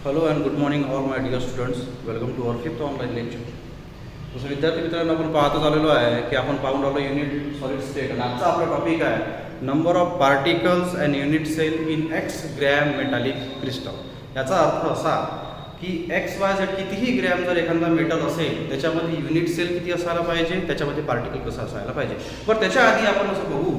Hello and good morning all my dear students. Welcome to our fifth online lecture. तसं विद्यार्थी मित्रांनो, आपण पाहतच आलेलो आहे की आपण पाहून राहिलो युनिट सॉलिड स्टेट. आणि आजचा आपला टॉपिक आहे number of particles and unit cell in X gram metallic crystal. याचा अर्थ असा की एक्स वाय झेड कितीही ग्रॅम जर एखादा मेटल असेल त्याच्यामध्ये युनिट सेल किती असायला पाहिजे, त्याच्यामध्ये पार्टिकल कसं असायला पाहिजे. बरं, त्याच्या आधी आपण असं बघू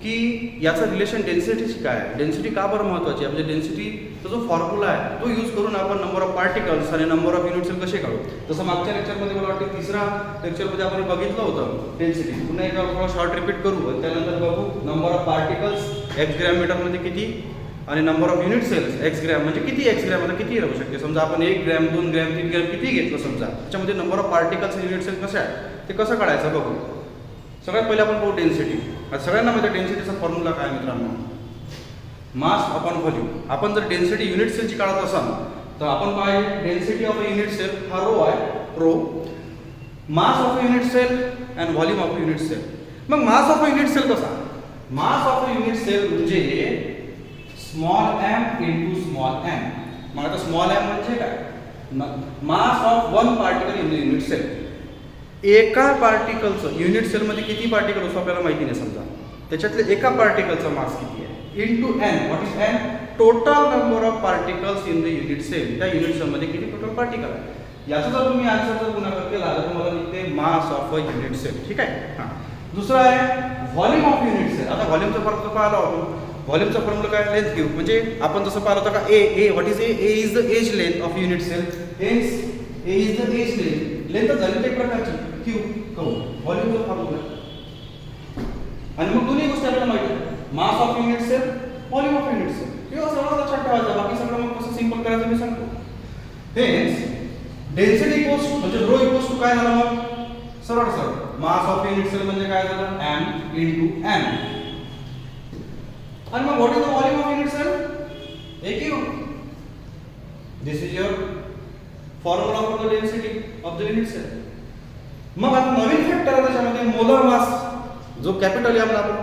की याचं रिलेशन डेन्सिटीशी काय आहे. डेन्सिटी का बरं महत्त्वाची आहे, म्हणजे डेन्सिटीचा जो फॉर्म्युला आहे तो यूज करून आपण नंबर ऑफ पार्टिकल्स आणि नंबर ऑफ युनिट सेल कसे काढू. तसं मागच्या लेक्चरमध्ये मला वाटतं तिसरा लेक्चरमध्ये आपण बघितलं होतं डेन्सिटी. पुन्हा एकदा थोडं शॉर्ट रिपीट करू आणि त्यानंतर बघू number of particles X gram मीटरमध्ये किती आणि number of unit cells X gram म्हणजे किती. एक्स ग्रॅम मध्ये किती राहू शकते. समजा आपण 1 ग्रॅम 2 ग्रॅम 3 ग्रॅम किती घेतलं समजा, त्याच्यामध्ये number of particles unit cell कसं आहे ते कसं काढायचं बघू. सगळ्यात पहिले आपण पाहू डेन्सिटी. सगळ्यांना माहिती आहे डेन्सिटीचा फॉर्म्युला काय मित्रांनो, मास अपॉन व्हॉल्यूम. आपण जर डेन्सिटी युनिट सेलची काढत असाल तर आपण पाहिजे density of a unit cell हा रो आहे, rho. Mass of a unit cell and volume of a unit cell. मग mass of a unit cell कसा, mass of a unit cell म्हणजे small M into small m. मग आता small m म्हणजे काय, mass of one particle in the unit cell. एका पार्टिकलचं unit सेलमध्ये किती पार्टिकल असतो आपल्याला माहिती नाही. समजा त्याच्यातले एका पार्टिकलचा मास किती आहे into N. What is N, total number of particles in the unit cell. त्या युनिट सेलमध्ये किती टोटल पार्टिकल आहे याचा जर तुम्ही आन्सर जर गुणाकार केला तर तुम्हाला निघते mass of a unit cell. ठीक आहे. हां, दुसरं आहे व्हॉल्यूम ऑफ युनिट सेल. आता व्हॉल्यूमचा फरक पाहिला आपण. व्हॉल्यूमचा फॉर्म्युला काय, लेंथ क्यूब. म्हणजे आपण जसं पाहिलं होतं का a what is a is the edge length of unit cell. Hence a is the edge length. Length झाली एक प्रकारची क्यूब कहू व्हॉल्यूमचा फॉर्म्युला. आणि मग दोन्ही गोष्टी आपल्याला माहिती आहे, mass of unit cell, volume of unit cell. किंवा सगळं लक्षात ठेवायचं. बाकी सगळं मग कसं सिंपल करायचं मी सांगतो. हेन्स डेन्सिटी इक्वल्स टू म्हणजे रो इक्वल्स टू काय झालं मग सरळ सरळ मास ऑफ युनिट सेल म्हणजे काय झालं एम इंटू एम. आणि मग what is the volume of unit cell, a cube. This is your formula for the density of the unit cell. मग आता नवीन फॅक्टर आहे त्याच्यामध्ये मोलर मास, जो कॅपिटल एम आपण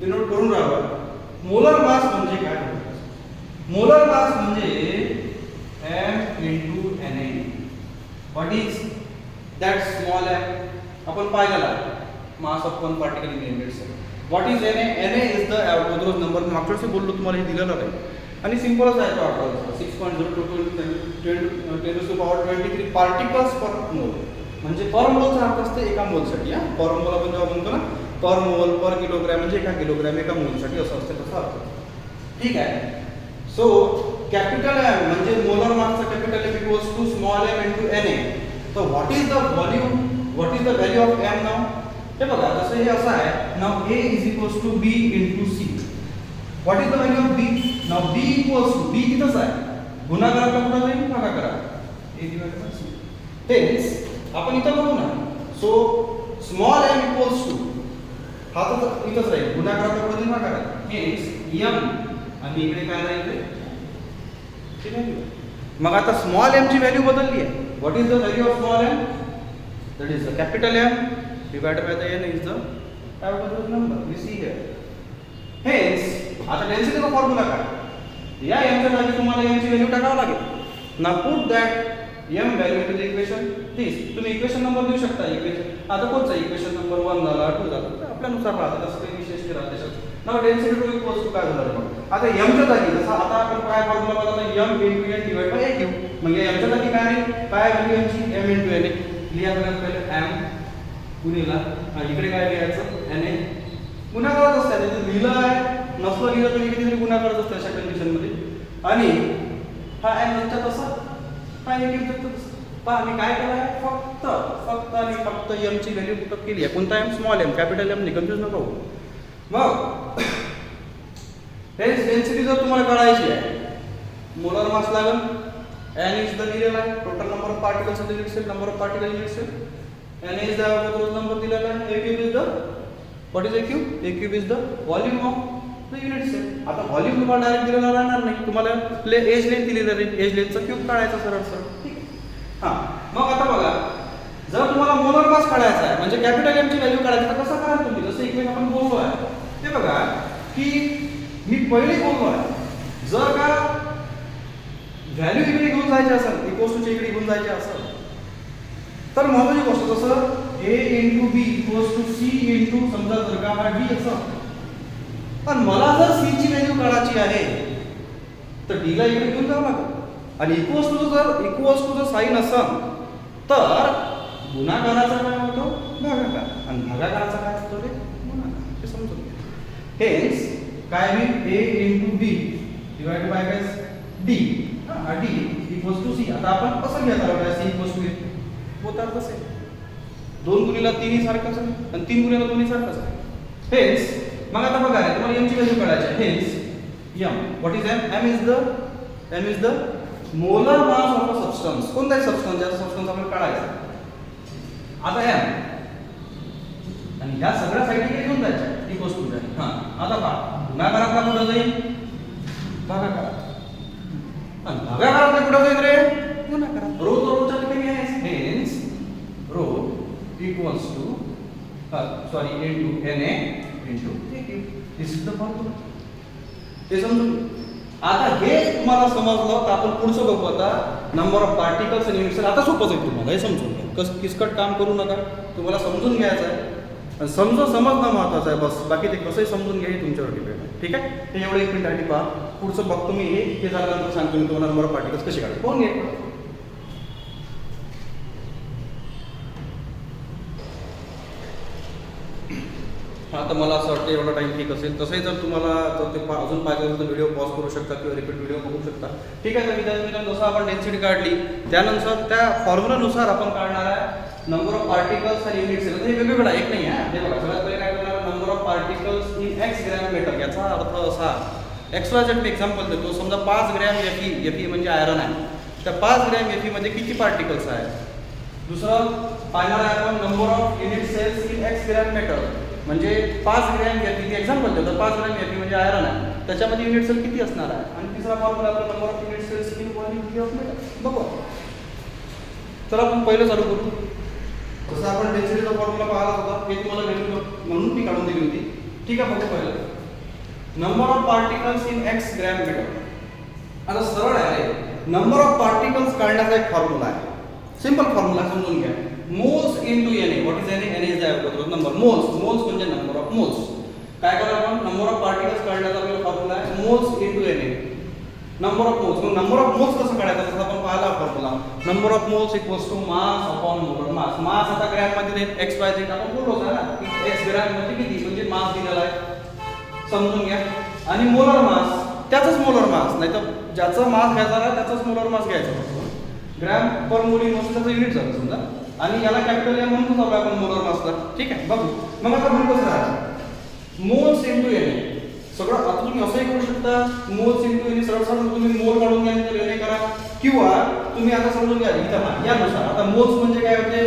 डिनोट करून राहिलो. मोलर मास म्हणजे काय, मोलर मास म्हणजे M into N A. What is that small m आपण पाहिलेला mass of one particle in unit cell. What is N A, N A is the average number. मी मागच्या वर्षी बोललो तुम्हाला हे दिलेलं आहे. आणि सिंपलच आहे तो आठवडा 6.02 पार्टिकल्स पर मोल. म्हणजे पर मोलचा अर्थ असते एका मोलसाठी. पर मोल आपण जेव्हा म्हणतो ना पर मोल पर किलोग्रॅम म्हणजे एका किलोग्रॅम एका मोलसाठी असं असते तसा अर्थ. ठीक आहे. सो कॅपिटल एम म्हणजे मोलर मासचा capital M equals to small M into N A. तर what is the volume, what is the value of M now. हे बघा जसं हे असं आहे now A is equals to B into C. What is the value of B, now B equals to B तिथंच आहे गुणाकाराचा कुठं जाईल भागाकारात ए डिवाइडेड बाय सी. तेच आपण इथं बघू ना. So small M equals to हा तर इथंच राहील गुणाकाराचा कुठं जाईल भागाकारात. हेच एम आणि इकडे काय राहील ते व्हॅल्यू. मग आता स्मॉल एम ची व्हॅल्यू बदलली आहे. What is the value of small M, that is the capital M divided by the N is the average number we see here. Hence आता डेन्सिटीचा फॉर्म्युला काय, या एमच्या जागी तुम्हाला एमची व्हॅल्यू टाकावं लागेल. ना put that M value into the equation this. तुम्ही इक्वेशन नंबर देऊ शकता. इक्वेशन आता कोणचा इक्वेशन नंबर 1 झाला 2 झाला तर आपल्यानुसार राहते तसं काही विशेष नाही राहत त्याच्यात. ना डेन्सिटी टू इक्वल्स टू काय झालं मग आता एमच्या जागी जसं आता आपण काय फॉर्म्युला बघा M into N divide by A cube. म्हणजे एमच्या जागी काय आहे, काय व्हॅल्यू एमची एम इंटू एन ए. लिहा पहिले एम गुणिला इकडे काय लिहायचं एन ए. गुणाकारच असतात त्याचं लिहिलं आहे नसलं लिहिलं तरी कितीतरी गुणाकारच असतं अशा कंडिशनमध्ये. आणि हा एम नंतर तसा हा एक तसं पहा मी काय केलं आहे फक्त आणि फक्त एमची व्हॅल्यू कुठं केली आहे. कोणता M, small M. Capital M नाही, कन्फ्यूज नको. मग हेच डेन्सिटी जर तुम्हाला कळायची आहे मोलर मास लागेल एन इज द दिलेला आहे total number of particles in the unit cell, number of particle unit cell. N is the average number दिलेला आहे. A cube is the what is A cube, A cube is the volume of the unit cell. आता volume तुम्हाला direct दिलेला राहणार नाही, तुम्हाला age length दिलेली राहील. एज लेंथचा क्यूब काढायचा सरळ सरळ. ठीक आहे. हां, मग आता बघा जर तुम्हाला मोलर मास काढायचा आहे म्हणजे कॅपिटल एमची व्हॅल्यू काढायची तर कसं कराल तुम्ही, जसं इक्वेशन आपण बोललो आहे ते बघा की मी पहिले बोललो आहे जर का व्हॅल्यू इकडे घेऊन जायचे असेल, इक्वल्स टूच्या इकडे घेऊन जायचे असेल तर महत्वाची गोष्ट जसं A into B equals to C into समजा जर का हा डी असं, पण मला जर सी ची व्हॅल्यू काढायची आहे तर डी ला इकडे घेऊन जावं लागेल आणि इक्वल्स टू जर साईन असेल तर गुणाकाराचा काय होतो भागाकार आणि भागाकाराचा काय असतो रे गुणाकार. हे समजून घ्या. हेच काय होईल A into B divided by काय D D equals to C. आता आपण कसं घेणार आहोत सी इक्वल्स टू होतात कसे 2 गुणिले 3 ही सारखंच आहे आणि 3 गुणिले 2 ही सारखंच आहे. हेच मग आता बघा रे तुम्हाला m ची व्हॅल्यू काढायची आहे. हेच m what is m is the molar mass of a substance. कोणताही सबस्टन्स ज्याचा सबस्टन्स आपण काढायचा. आता m आणि ह्या सगळ्या साईड इकडे घेऊन जायच्या इक्वल्स टू आहे. हां आता पहा गुणाकारातला कुठं जाईल भागाकारात आणि भागाकारातला कुठं जाईल रे गुणाकारात. रो तो रोच्या ठिकाणी आहे. Hence rho equals to sorry into na into aq. This is the formula. हे समजून आता हे तुम्हाला समजलं तर आपण पुढचं बघू. आता नंबर ऑफ पार्टिकल्स आणि युनिट्स. आता सोपंच आहे तुम्हाला हे समजून घ्या. किसकट काम करू नका. तुम्हाला समजून घ्यायचं आहे आणि समजणं महत्वाचं आहे बस. बाकी ते कसंही समजून घ्या हे तुमच्यावर डिपेंड आहे. ठीक आहे. हे एवढं 1 मिनिट आधी पहा. पुढचं बघतो मी. हे झाल्यानंतर सांगतो मी तुम्हाला नंबर ऑफ पार्टिकल्स कसे काढायचे. कोण घे आता मला असं वाटतं एवढा टाइम ठीक असेल. तसंही जर तुम्हाला जर ते अजून पाहिजे असेल तर व्हिडिओ पॉज करू शकता किंवा रिपीट व्हिडिओ बघू शकता. ठीक आहे. तर विद्यार्थी जसं आपण डेन्सिटी काढली त्यानंतर त्या फॉर्म्युलानुसार आपण काढणार आहे नंबर ऑफ पार्टिकल्स आणि युनिट्स. हे वेगवेगळं एक नाही आहे. हे बघा सगळ्यात पहिले काय करणार number of particles in x gram metal. याचा अर्थ असा XYZ मी एक्झाम्पल देतो. समजा 5 ग्रॅम Fe म्हणजे आयरन आहे. त्या 5 ग्रॅम Fe मध्ये किती पार्टिकल्स आहेत. दुसरं पाहणार आहे आपण number of unit cells in x gram metal म्हणजे 5 ग्रॅम Fe एक्झाम्पल देतो. 5 ग्रॅम Fe म्हणजे आयरन आहे. त्याच्यामध्ये युनिट सेल किती असणार आहे. आणि तिसरा फॉर्म्युला आपला number of unit cells in volume of metal. बघू तर आपण पहिलं चालू करू. जसं आपण डेन्सिटीचा फॉर्म्युला पाहिला होता हे तुम्हाला व्हॅल्यू म्हणून मी काढून दिली होती. ठीक आहे. बघू पहिलं number of particles in x gram metal. आता सरळ आहे. नंबर ऑफ पार्टिकल्स काढण्याचा एक फॉर्म्युला आहे. सिंपल फॉर्म्युला समजून घ्या. Moles into Na. What is Na? Na is the average number. Moles म्हणजे नंबर ऑफ मोल्स. काय करा आपण नंबर ऑफ पार्टिकल्स काढण्याचा आपला फॉर्म्युला आहे moles into Na. Number of moles. मग नंबर ऑफ मोल्स कसं काढायचं तसं आपण पाहिला formula. Number of moles equals to mass upon molar mass. Mass आता ग्रॅम मध्ये XYZ आपण बोललो होता ना की x ग्रॅम मध्ये किती म्हणजे मास दिलेला आहे. समजून घ्या. आणि मोलर मास त्याचाच मोलर मास नाही तर ज्याचा मास घ्यायचा आहे त्याचाच मोलर मास घ्यायचा. ग्रॅम पर मोल त्याचं युनिट झालं समजा आणि याला कॅपिटल एम म्हणून चालू आपण मोलर मासला. ठीक आहे. बघू मग आता म्हणून कसं राहतं मोल्स इनटू Na. सगळं आता तुम्ही असंही करू शकता मोल्स इनटू Na. सरळ सरळ तुम्ही मोल काढून घ्या तर Na करा किंवा तुम्ही आता समजून घ्या इथं यानुसार. आता मोल्स म्हणजे काय होते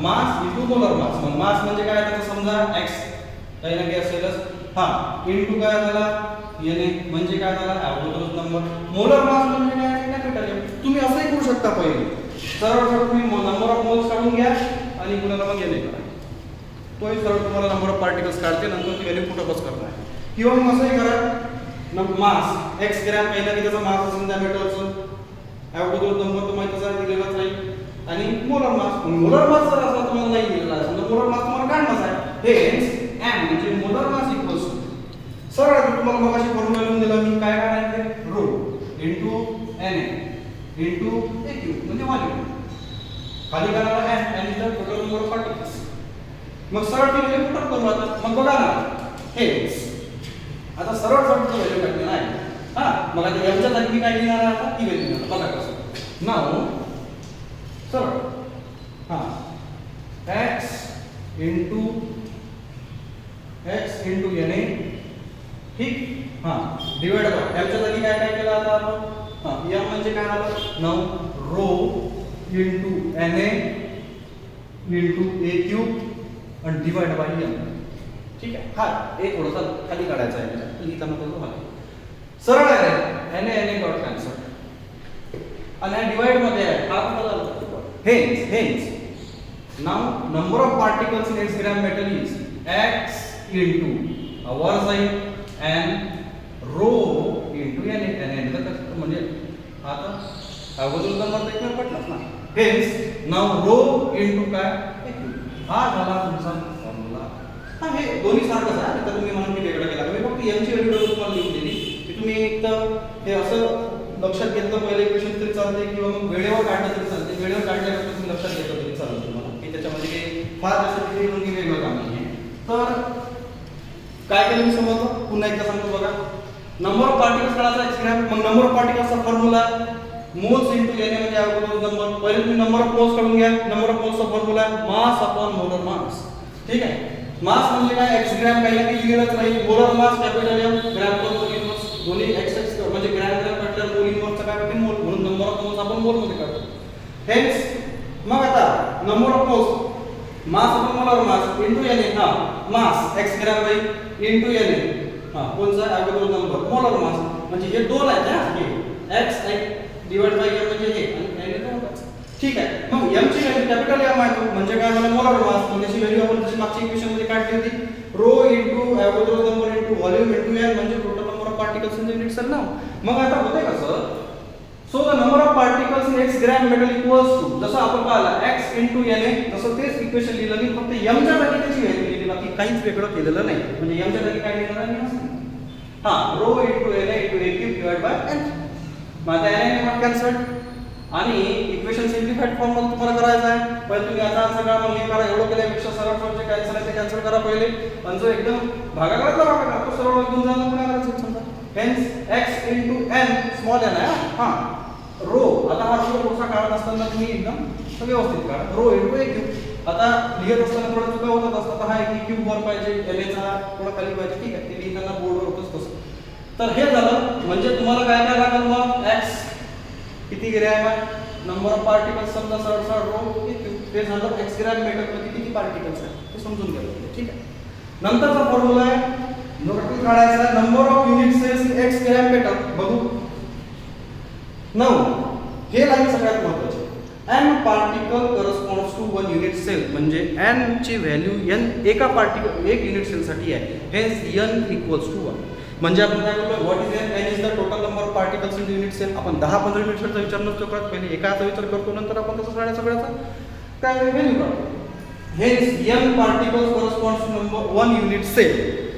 मास इनटू मोलर मास. मग मास म्हणजे काय त्याचं समजा x काही ना काही असेलच इनटू काय झाला Na म्हणजे काय झाला ॲव्हरेज नंबर. मोलर मास म्हणजे काय कॅपिटल एम. तुम्ही असंही करू शकता. पहिले सरळ सरळ तुम्ही नंबर ऑफ मोल्स काढून घ्या आणि गुणाला मग Na करा. तोही सरळ तुम्हाला नंबर ऑफ पार्टिकल्स काढते. नंतर ती व्हॅल्यू पुट अपच करणार. किंवा मग असंही करा मास x ग्रॅम पहिला की त्याचा मास असेल त्या मेटलचं ॲव्हरेज नंबर तो माहितीच आहे दिलेलाच राहील आणि मोलर मास. मोलर मास जर असा तुम्हाला नाही दिलेला आहे समजा मोलर मास तुम्हाला काढणारच आहे. हेच m म्हणजे मोलर मास इक्वल्स सरळ तुम्हाला मग अशी फॉर्म्युला लिहून दिला मी काय काढायचे rho into Na into aq म्हणजे व्हॉल्यूम. खाली करायला n is the total number of particles. मग सरळ ती व्हॅल्यू पुट अप करू. आता मग बघा ना हेच आता सरळ सरळ व्हॅल्यू काढली नाही. मग आता याच्या जागी काय लिहिणार आहे आता ती व्हॅल्यू लिहिणार. बघा कसं नाव सरळ x इनटू Na. ठीक. डिवाइड बाय याच्या जागी काय काय केलं आता आपण m म्हणजे काय आलं now rho into Na into aq आणि डिवाइड बाय m. ठीक आहे. एक थोडासा खाली काढायचा आहे लिहिताना तो खाली सरळ आहे. Na डॉट कॅन्सल आणि डिवाइड मध्ये आहे hence now number of particles in x gram metal is x into our sign and rho into Na. म्हणजे आता अगोदर नंबर तर इक्वेल पटलाच ना. हेन्स नाव रो इनटू काय हा झाला तुमचा फॉर्म्युला. हा हे दोन्ही सारखंच आहे. तर तुम्ही म्हणून मी वेगळं केला. मी फक्त एमची व्हॅल्यू तुम्हाला लिहून दिली की तुम्ही एकदम हे असं लक्षात घेतलं पहिलं इक्वेशन तरी चालते किंवा मग वेळेवर काढलं तरी चालते. वेळेवर काढल्यानंतर तुम्ही लक्षात घेतलं तरी चालेल तुम्हाला की त्याच्यामध्ये काही फार जास्त तिथे येऊन वेगळं काम नाही आहे. तर काय केलं मी समजलं पुन्हा एकदा सांगतो बघा. नंबर ऑफ पार्टिकल्स काढायचा एक्सग्राम. मग नंबर ऑफ पार्टिकल्सचा फॉर्म्युला मोल्स इनटू एन म्हणजे अगोदर नंबर. पहिले तुम्ही नंबर ऑफ मोल्स काढून घ्या. नंबर ऑफ मोल्सचा formula mass upon molar mass. ठीक आहे. मास म्हणजे काय x ग्रॅम काही ना काही लिहिलंच नाही. Molar mass capital M gram per mole inverse दोन्ही x म्हणजे ग्रॅम ग्रॅम काढल्यावर मोल इनवर्सचा काय होते मोल. म्हणून नंबर ऑफ मोल्स आपण मोल मध्ये काढतो. हेन्स मग आता number of moles mass upon molar mass into N हा mass x gram by into N हा कोणचा अगोदर नंबर मोलर मास म्हणजे हे दोन आहेत ना हे x डिवाइड बाय m म्हणजे हे आणि n होताच. ठीक आहे. मग m ची व्हॅल्यू कॅपिटल M आहे म्हणजे काय मला मोलर मास म्हणजे त्याची व्हॅल्यू आपण जशी मागच्या इक्वेशन मध्ये काढली होती rho into Avogadro number into volume into n म्हणजे total number of particles in the unit cell now. मग आता होते कसं so the number of particles in x gram metal equals to जसं आपण पाहिलं x इनटू n तसं तेच इक्वेशन लिहिलं की फक्त m च्या जागी त्याची व्हॅल्यू लिहिली बाकी काहीच वेगळं केलेलं नाही. म्हणजे m च्या जागी काय लिहिणार आहे हा rho into n into a cube divide by n. मग आता n नॉट कॅन्सल्ड आणि इक्वेशन सिम्प्लिफाइड फॉर्म मध्ये तुम्हाला करायचं आहे. पहिले तुम्ही आता सगळा मग हे करा. एवढं केल्यापेक्षा सरळ सरळ जे कॅन्सल आहे ते कॅन्सल करा पहिले. आणि जो एकदम भागाकारातला भागाकार तो सरळ घेऊन जाणं पुन्हा करायचं समजा. Hence x into n small n आहे हा रो. आता हा रो थोडासा काढत असताना तुम्ही एकदम व्यवस्थित काढा. Rho into a cube. आता लिहित असताना थोडं चुका होतात असतात. हा एक क्यूब वर पाहिजे n चा थोडा खाली पाहिजे. ठीक आहे. ते लिहिताना बोर्डवर होतच तसं. तर हे झालं म्हणजे तुम्हाला काय काय लागेल मग x किती ग्रॅम आहे नंबर ऑफ पार्टिकल्स समजा सरळ सरळ रो ते झालं x ग्रॅम मेटल मध्ये किती पार्टिकल्स आहेत ते समजून घ्यायला. ठीक आहे. नंतरचा फॉर्म्युला आहे नोट काढायचा number of unit cells in x gram metal. बघू 9 हे लाईन सगळ्यात महत्त्वाची. n particle corresponds to 1 unit cell म्हणजे n ची व्हॅल्यू n एका पार्टिकल एक युनिट सेल साठी आहे. हेन्स n इक्वल्स टू 1 म्हणजे आपण काय बोलतो what is n is the total number of particles in the unit cell. आपण 10-15 युनिट सेलचा विचार नसतो करत. पहिले एकाचा विचार करतो नंतर आपण तसं सगळ्याचा काय व्हॅल्यू काढतो. Hence n particles corresponds to number 1 unit cell.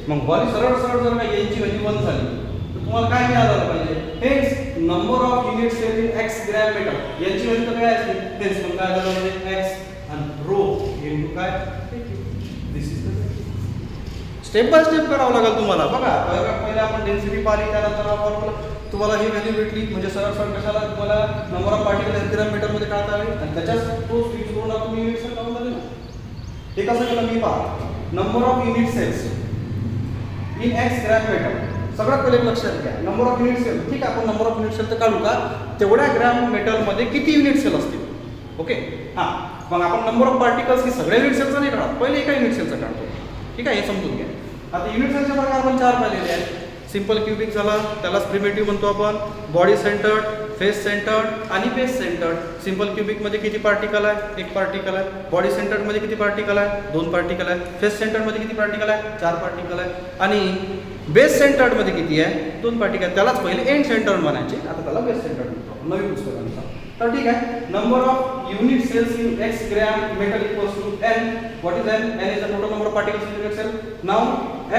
मग व्हॅल्यू सरळ सरळ जर का n ची व्हॅल्यू 1 झाली तर तुम्हाला काय मिळालं पाहिजे. Hence number of unit cell in x gram metal n ची व्हॅल्यू तर काय असते. हेन्स मग काय झालं म्हणजे x आणि रो इनटू काय this is the step by step करावं लागेल तुम्हाला. बघा पहिले आपण डेन्सिटी पाहिली त्यानंतर आपण तुम्हाला ही व्हॅल्यू भेटली म्हणजे सरळ सरळ कशाला तुम्हाला number of particle x gram metal मध्ये काढता आले आणि त्याच्याच तो स्विच करून आपण युनिट सेल काढून झाले ना. हे कसं केलं मी पहा number of unit cells in x gram metal. सगळ्यात पहिले लक्षात घ्या नंबर ऑफ युनिट सेल. ठीक आहे. आपण नंबर ऑफ युनिट सेल तर काढू का तेवढ्या ग्रॅम मेटल मध्ये किती युनिट सेल असतील. ओके हां मग आपण नंबर ऑफ पार्टिकल्स की सगळ्या युनिट सेलचा नाही काढत पहिले एका युनिट सेलचा काढतो. ठीक आहे. हे समजून घ्या. आता युनिट सेलचे प्रकार आपण 4 पाहिलेले आहेत. सिंपल क्यूबिक झाला त्यालाच प्रिमिटिव्ह म्हणतो आपण. बॉडी सेंटर्ड फेस सेंटर्ड आणि बेस सेंटर्ड. सिंपल क्यूबिक मध्ये किती पार्टिकल आहे 1 पार्टिकल आहे. बॉडी सेंटर्ड मध्ये किती पार्टिकल आहे 2 पार्टिकल आहे. फेस सेंटर्ड मध्ये किती पार्टिकल आहे 4 पार्टिकल आहे. आणि बेस सेंटर्ड मध्ये किती आहे 2 पार्टिकल. त्यालाच पहिले एंड सेंटर्ड म्हणायचे आता त्याला बेस सेंटर्ड म्हणतो नवीन पुस्तकानुसार. तर ठीक आहे. Number of unit cells in x gram metal equals to n. What is n? n is the total number of particles in unit cell. Now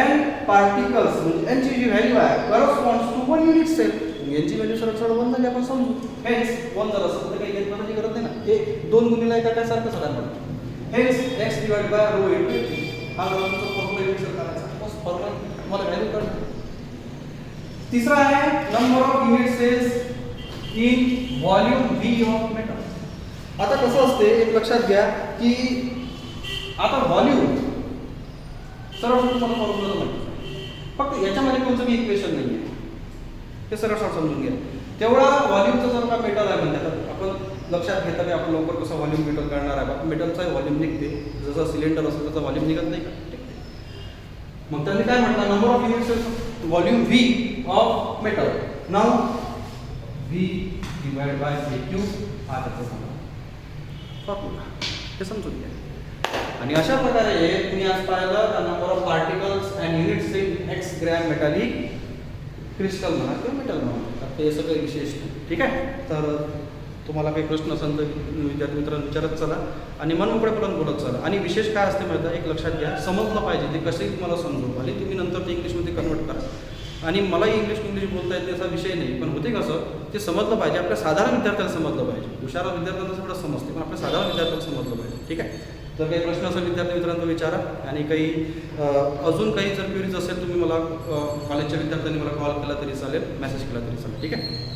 n particles म्हणजे n ची जी व्हॅल्यू आहे corresponds to 1 unit cell. n ची value सरळ सरळ 1 झाली आपण समजू. हेन्स 1 जर असं तर काही घेत बनायची गरज नाही ना. हे 2 गुणिले एका काय सारखं सगळ्यांना. Hence x divide by rho into हा तुमचा फॉर्म्युला युनिट सेल करायचा. बस फॉर्म्युला तुम्हाला व्हॅल्यू काढायची. तिसरा आहे number of unit cells in volume V of metal. आता कसं असते एक लक्षात घ्या की आता व्हॉल्यूम सरळ तुम्हाला फॉर्म्युला माहिती फक्त याच्यामध्ये कोणतं इक्वेशन नाही आहे. हे सरळ सरळ समजून घ्या. तेवढा व्हॉल्यूमचा जर का मेटल आहे म्हणतात आपण लक्षात घेता की आपण लवकर कसं व्हॉल्यूम मेटल काढणार आहे. मेटलचा व्हॉल्यूम निघते जसं सिलेंडर असेल त्याचा व्हॉल्यूम निघत नाही का. मग त्यांनी काय म्हटलं number of unit cells volume V of metal. Now V divide by a cube हा त्याचा फॉर्म्युला. हे समजून घ्या. आणि अशा प्रकारे तुम्ही आज पाहिलं number of particles and units in x gram metallic crystal म्हणा किंवा मेटल म्हणा, आता हे सगळं विशेष नाही. ठीक आहे. तर तुम्हाला काही प्रश्न असेल तर विद्यार्थी मित्रांनो विचारत चला आणि मनमोकळेपणाने बोलत चला. आणि विशेष काय असते माहिती आहे, एक लक्षात घ्या, समजलं पाहिजे ते कसेही तुम्हाला समजू, भले तुम्ही नंतर ते इंग्लिशमध्ये कन्वर्ट करा. आणि मलाही इंग्लिश बोलता येते असा विषय नाही, पण होते कसं ते समजलं पाहिजे, आपल्या साधारण विद्यार्थ्याला समजलं पाहिजे. हुशार विद्यार्थ्यांना सगळं समजते, पण आपल्या साधारण विद्यार्थ्याला समजलं पाहिजे. ठीक आहे. जर काही प्रश्न असेल विद्यार्थी मित्रांनो विचारा. आणि काही अजून काही जर क्वेरीज असेल तुम्ही मला कॉलेजच्या विद्यार्थ्यांनी मला कॉल केला तरी चालेल, मेसेज केला तरी चालेल. ठीक आहे.